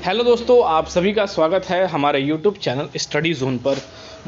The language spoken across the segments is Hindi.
हेलो दोस्तों, आप सभी का स्वागत है हमारे यूट्यूब चैनल स्टडी जोन पर।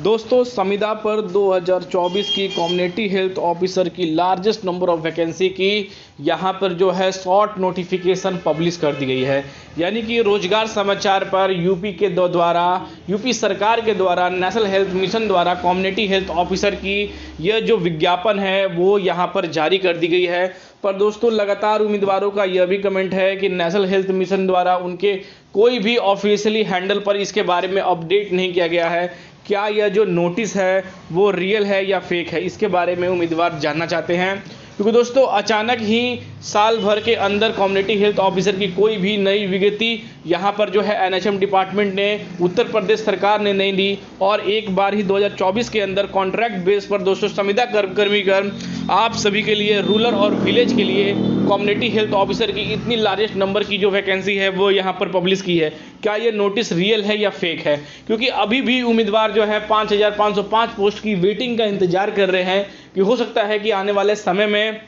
दोस्तों, संविदा पर 2024 की कम्युनिटी हेल्थ ऑफिसर की लार्जेस्ट नंबर ऑफ वैकेंसी की यहाँ पर जो है शॉर्ट नोटिफिकेशन पब्लिश कर दी गई है। यानी कि रोजगार समाचार पर यूपी सरकार के द्वारा नेशनल हेल्थ मिशन द्वारा कम्युनिटी हेल्थ ऑफिसर की यह जो विज्ञापन है वो यहाँ पर जारी कर दी गई है। पर दोस्तों, लगातार उम्मीदवारों का यह भी कमेंट है कि नेशनल हेल्थ मिशन द्वारा उनके कोई भी ऑफिशियली हैंडल पर इसके बारे में अपडेट नहीं किया गया है। क्या यह जो नोटिस है वो रियल है या फेक है, इसके बारे में उम्मीदवार जानना चाहते हैं। क्योंकि दोस्तों, अचानक ही साल भर के अंदर कम्युनिटी हेल्थ ऑफिसर की कोई भी नई विज्ञप्ति यहाँ पर जो है एनएचएम डिपार्टमेंट ने, उत्तर प्रदेश सरकार ने नहीं दी। और एक बार ही 2024 के अंदर कॉन्ट्रैक्ट बेस पर दोस्तों संविदा कर्मचारी आप सभी के लिए रूरल और विलेज के लिए कम्युनिटी हेल्थ ऑफिसर की इतनी लार्जेस्ट नंबर की जो वैकेंसी है वो यहाँ पर पब्लिश की है। क्या ये नोटिस रियल है या फेक है? क्योंकि अभी भी उम्मीदवार जो है 5505 पोस्ट की वेटिंग का इंतजार कर रहे हैं कि हो सकता है कि आने वाले समय में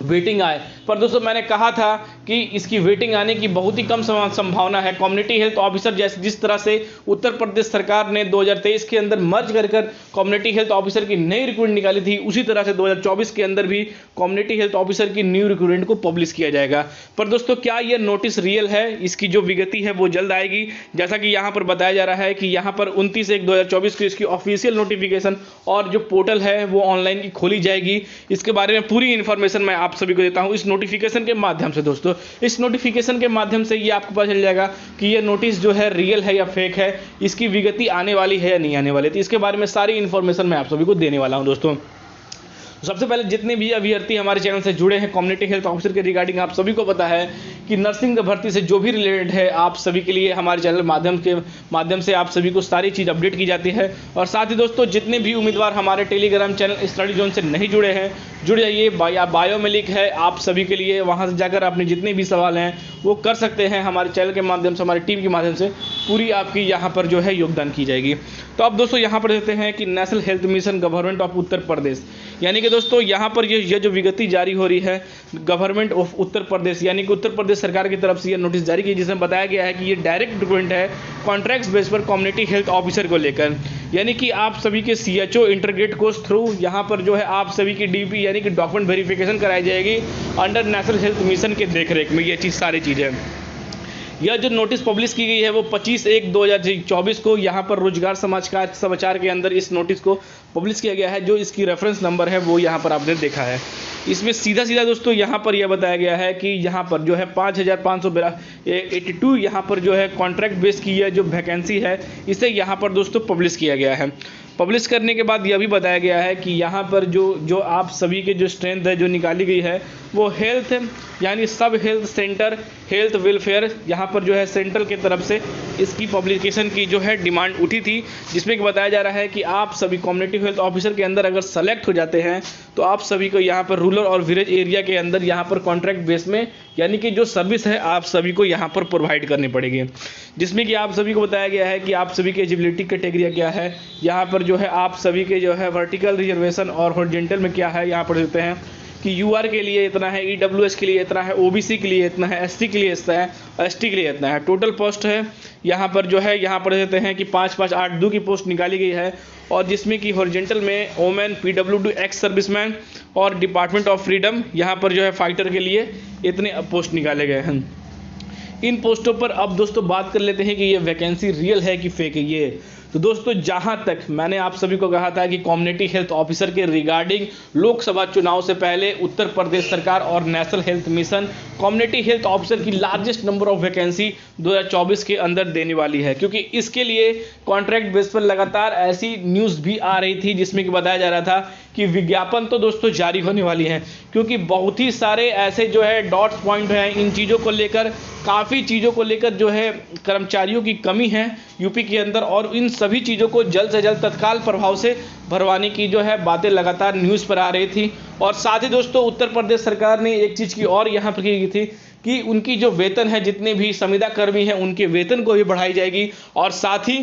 वेटिंग आए। पर दोस्तों, मैंने कहा था कि इसकी वेटिंग आने की बहुत ही कम संभावना है। कम्युनिटी हेल्थ ऑफिसर जैसे जिस तरह से उत्तर प्रदेश सरकार ने 2023 के अंदर मर्ज कर कम्युनिटी हेल्थ ऑफिसर की नई रिक्रूटमेंट निकाली थी, उसी तरह से 2024 के अंदर भी कम्युनिटी हेल्थ ऑफिसर की न्यू रिक्रूटमेंट को पब्लिश किया जाएगा। पर दोस्तों, क्या यह नोटिस रियल है? इसकी जो विज्ञप्ति है वो जल्द आएगी, जैसा कि यहाँ पर बताया जा रहा है कि यहाँ पर 29/1/2024 को इसकी ऑफिशियल नोटिफिकेशन और जो पोर्टल है वो ऑनलाइन की खोली जाएगी। इसके बारे में पूरी इंफॉर्मेशन मैं आप सभी को देता हूं इस नोटिफिकेशन के माध्यम से। दोस्तों, इस नोटिफिकेशन के माध्यम से ये आपको पता चल जाएगा कि ये नोटिस जो है रियल है या फेक है, इसकी विज्ञप्ति आने वाली है या नहीं आने वाली। तो इसके बारे में सारी इंफॉर्मेशन मैं आप सभी को देने वाला हूं। दोस्तों, सबसे पहले जितने भी अभ्यर्थी हमारे चैनल से जुड़े हैं कम्युनिटी हेल्थ ऑफिसर के रिगार्डिंग, आप सभी को पता है कि नर्सिंग भर्ती से जो भी रिलेटेड है आप सभी के लिए हमारे चैनल माध्यम से आप सभी को सारी चीज़ अपडेट की जाती है। और साथ ही दोस्तों, जितने भी उम्मीदवार हमारे टेलीग्राम चैनल स्टडी जोन से नहीं जुड़े हैं, जुड़ जाइए। बायो में लिंक है आप सभी के लिए, वहाँ से जाकर अपने जितने भी सवाल हैं वो कर सकते हैं। हमारे चैनल के माध्यम से, हमारी टीम के माध्यम से पूरी आपकी यहाँ पर जो है योगदान की जाएगी। तो अब दोस्तों यहाँ पर देखते हैं कि national health mission government of Uttar Pradesh, यानी कि दोस्तों यहाँ पर ये जो विज्ञप्ति जारी हो रही है गवर्नमेंट ऑफ उत्तर प्रदेश, यानी कि उत्तर प्रदेश सरकार की तरफ से ये नोटिस जारी की, जिसमें बताया गया है कि ये डायरेक्ट रिक्रूटमेंट है कॉन्ट्रैक्ट बेस पर कम्युनिटी हेल्थ ऑफिसर को लेकर। यानी कि आप सभी के सीएचओ इंटरग्रेट कोर्स थ्रू यहाँ पर जो है आप सभी की डीपी यानी कि डॉक्यूमेंट वेरिफिकेशन कराई जाएगी अंडर नेशनल हेल्थ मिशन के देखरेख में। ये सारी चीज़ें, यह जो नोटिस पब्लिश की गई है वो 25/1/2024 को यहाँ पर रोजगार समाचार के अंदर इस नोटिस को पब्लिश किया गया है। जो इसकी रेफरेंस नंबर है वो यहाँ पर आपने देखा है। इसमें सीधा दोस्तों यहाँ पर यह बताया गया है कि यहाँ पर जो है 5582 यहाँ पर जो है कॉन्ट्रैक्ट बेस की यह जो वैकेंसी है इसे यहाँ पर दोस्तों पब्लिश किया गया है। पब्लिश करने के बाद यह भी बताया गया है कि यहाँ पर जो आप सभी के जो स्ट्रेंथ है जो निकाली गई है वो हेल्थ यानी सब हेल्थ सेंटर हेल्थ वेलफेयर यहाँ पर जो है सेंट्रल की तरफ से इसकी पब्लिकेशन की जो है डिमांड उठी थी, जिसमें कि बताया जा रहा है कि आप सभी कम्युनिटी हेल्थ ऑफिसर के अंदर अगर सेलेक्ट हो जाते हैं तो आप सभी को यहाँ पर रूरल और विलेज एरिया के अंदर यहाँ पर कॉन्ट्रैक्ट बेस में यानी कि जो सर्विस है आप सभी को यहाँ पर प्रोवाइड करनी पड़ेगी। जिसमें कि आप सभी को बताया गया है कि आप सभी की एलिजिबिलिटी क्राइटेरिया क्या है, यहाँ पर जो है आप सभी के जो है वर्टिकल रिजर्वेशन और हॉरिजॉन्टल में क्या है, यहाँ पर देते हैं कि यूआर के लिए इतना है, ईडब्ल्यूएस के लिए इतना है, ओबीसी के लिए इतना है, एससी के लिए इतना है, एसटी के लिए इतना है। टोटल पोस्ट है यहाँ पर जो है यहाँ पर देते हैं कि 5582 की पोस्ट निकाली गई है। और जिसमें कि हॉरिजॉन्टल में ओमेन, पीडब्ल्यूडी, एक्स सर्विसमैन और डिपार्टमेंट ऑफ फ्रीडम यहाँ पर जो है फाइटर के लिए इतने पोस्ट निकाले गए हैं। इन पोस्टों पर अब दोस्तों बात कर लेते हैं कि ये वैकेंसी रियल है कि फेक है। ये तो दोस्तों, जहां तक मैंने आप सभी को कहा था कि कम्युनिटी हेल्थ ऑफिसर के रिगार्डिंग लोकसभा चुनाव से पहले उत्तर प्रदेश सरकार और national health mission community health officer की लार्जेस्ट नंबर ऑफ वैकेंसी 2024 के अंदर देने वाली है। क्योंकि इसके लिए कॉन्ट्रैक्ट बेस पर लगातार ऐसी न्यूज़ भी आ रही थी जिसमें कि बताया जा रहा था कि विज्ञापन तो दोस्तों जारी होने वाली है, क्योंकि बहुत ही सारे ऐसे जो है डॉट्स पॉइंट हैं इन चीज़ों को लेकर, काफ़ी चीज़ों को लेकर जो है कर्मचारियों की कमी है यूपी के अंदर, और इन सभी चीज़ों को जल्द से जल्द तत्काल प्रभाव से भरवाने की जो है बातें लगातार न्यूज़ पर आ रही थी। और साथ ही दोस्तों, उत्तर प्रदेश सरकार ने एक चीज़ की और यहाँ पर की थी कि उनकी जो वेतन है, जितने भी संविदा कर्मी हैं उनके वेतन को भी बढ़ाई जाएगी। और साथ ही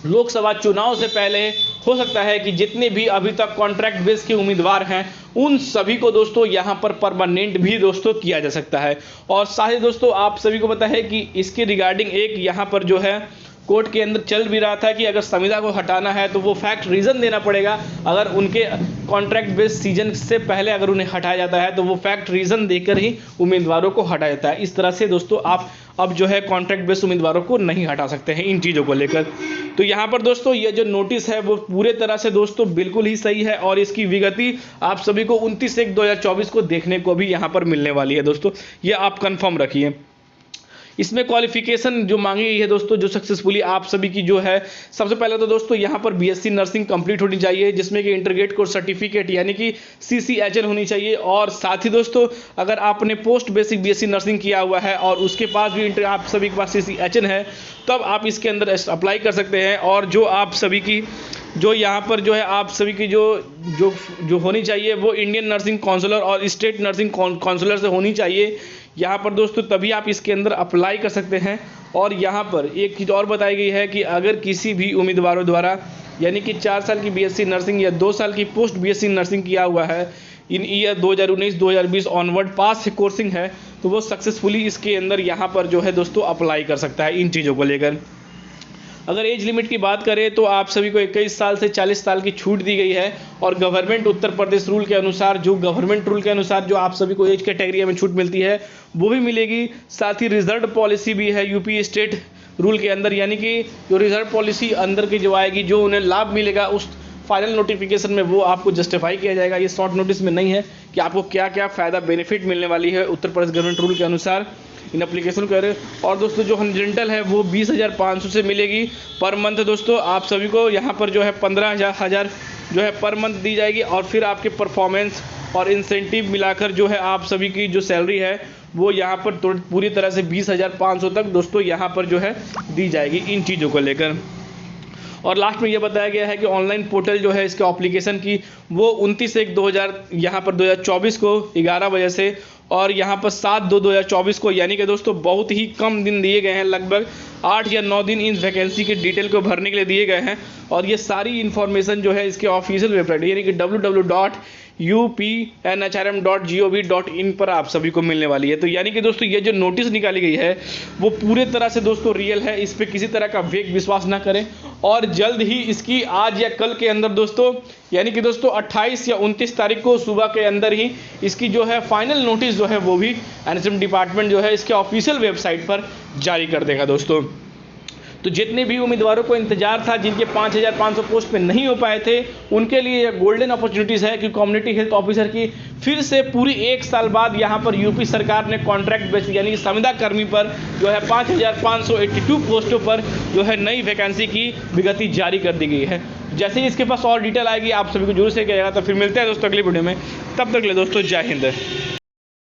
लोकसभा चुनाव से पहले हो सकता है कि जितने भी अभी तक कॉन्ट्रैक्ट बेस के उम्मीदवार हैं उन सभी को दोस्तों यहां पर परमानेंट भी दोस्तों किया जा सकता है। और साथ ही दोस्तों आप सभी को पता है कि इसके रिगार्डिंग एक यहां पर जो है कोर्ट के अंदर चल भी रहा था कि अगर संविदा को हटाना है तो वो फैक्ट रीज़न देना पड़ेगा। अगर उनके कॉन्ट्रैक्ट बेस्ड सीजन से पहले अगर उन्हें हटाया जाता है तो वो फैक्ट रीज़न देकर ही उम्मीदवारों को हटाया जाता है। इस तरह से दोस्तों आप अब जो है कॉन्ट्रैक्ट बेस्ड उम्मीदवारों को नहीं हटा सकते हैं इन चीज़ों को लेकर। तो यहाँ पर दोस्तों ये जो नोटिस है वो पूरे तरह से दोस्तों बिल्कुल ही सही है और इसकी विगति आप सभी को 29/1/2024 को देखने को भी यहाँ पर मिलने वाली है दोस्तों, ये आप कंफर्म रखिए। इसमें क्वालिफिकेशन जो मांगी गई है दोस्तों जो सक्सेसफुली आप सभी की जो है, सबसे पहले तो दोस्तों यहाँ पर बीएससी नर्सिंग कंप्लीट होनी चाहिए जिसमें कि इंटरग्रेट कोर्स सर्टिफिकेट यानी कि CCHN होनी चाहिए। और साथ ही दोस्तों अगर आपने पोस्ट बेसिक बीएससी नर्सिंग किया हुआ है और उसके पास भी आप सभी के पास CCHN है तब आप इसके अंदर अप्लाई कर सकते हैं। और जो आप सभी की जो यहाँ पर जो है आप सभी की जो होनी चाहिए वो इंडियन नर्सिंग काउंसलर और स्टेट नर्सिंग काउंसलर से होनी चाहिए यहाँ पर दोस्तों, तभी आप इसके अंदर अप्लाई कर सकते हैं। और यहाँ पर एक चीज़ और बताई गई है कि अगर किसी भी उम्मीदवारों द्वारा यानी कि 4 साल की बीएससी नर्सिंग या 2 साल की पोस्ट बीएससी नर्सिंग किया हुआ है इन ईयर 2019-2020 ऑनवर्ड पास कोर्सिंग है तो वो सक्सेसफुली इसके अंदर यहाँ पर जो है दोस्तों अप्लाई कर सकता है इन चीज़ों को लेकर। अगर एज लिमिट की बात करें तो आप सभी को 21 साल से 40 साल की छूट दी गई है और गवर्नमेंट उत्तर प्रदेश रूल के अनुसार जो आप सभी को एज कैटेगरी में छूट मिलती है वो भी मिलेगी। साथ ही रिजर्व पॉलिसी भी है यूपी स्टेट रूल के अंदर, यानी कि जो रिजर्व पॉलिसी अंदर की जो आएगी जो उन्हें लाभ मिलेगा उस फाइनल नोटिफिकेशन में वो आपको जस्टिफाई किया जाएगा। ये शॉर्ट नोटिस में नहीं है कि आपको क्या क्या फ़ायदा बेनिफिट मिलने वाली है उत्तर प्रदेश गवर्नमेंट रूल के अनुसार इन एप्लीकेशन करें। और दोस्तों जो हॉरिजॉन्टल है वो 20,500 से मिलेगी पर मंथ दोस्तों आप सभी को यहाँ पर जो है 15,000 जो है पर मंथ दी जाएगी। और फिर आपके परफॉर्मेंस और इंसेंटिव मिलाकर जो है आप सभी की जो सैलरी है वो यहाँ पर पूरी तरह से 20,500 तक दोस्तों यहाँ पर जो है दी जाएगी इन चीज़ों को लेकर। और लास्ट में ये बताया गया है कि ऑनलाइन पोर्टल जो है इसके एप्लीकेशन की वो 29/1/2000 यहाँ पर 2024 को 11 बजे से और यहाँ पर 7/2/2024 को, यानी कि दोस्तों बहुत ही कम दिन दिए गए हैं, लगभग 8 या 9 दिन इन वैकेंसी के डिटेल को भरने के लिए दिए गए हैं। और ये सारी इन्फॉर्मेशन जो है इसके ऑफिशियल वेबसाइट यानी कि www.upnhrm.gov.in पर आप सभी को मिलने वाली है। तो यानी कि दोस्तों ये जो नोटिस निकाली गई है वो पूरे तरह से दोस्तों रियल है, इस पर किसी तरह का फेक विश्वास ना करें। और जल्द ही इसकी आज या कल के अंदर दोस्तों यानी कि दोस्तों 28 या 29 तारीख को सुबह के अंदर ही इसकी जो है फाइनल नोटिस जो है वो भी एनएचएम डिपार्टमेंट जो है इसके ऑफिशियल वेबसाइट पर जारी कर देगा दोस्तों। तो जितने भी उम्मीदवारों को इंतजार था जिनके 5,500 पोस्ट पे नहीं हो पाए थे उनके लिए यह गोल्डन अपॉर्चुनिटीज़ है कि कम्युनिटी हेल्थ ऑफिसर की फिर से पूरी 1 साल बाद यहाँ पर यूपी सरकार ने कॉन्ट्रैक्ट बेस यानी कि संविदा कर्मी पर जो है 5,582 पोस्टों पर जो है नई वैकेंसी की विज्ञप्ति जारी कर दी गई है। जैसे ही इसके पास और डिटेल आएगी आप सभी को जरूर से किया जाएगा। तो फिर मिलते हैं दोस्तों अगली वीडियो में, तब तक के लिए दोस्तों जय हिंद।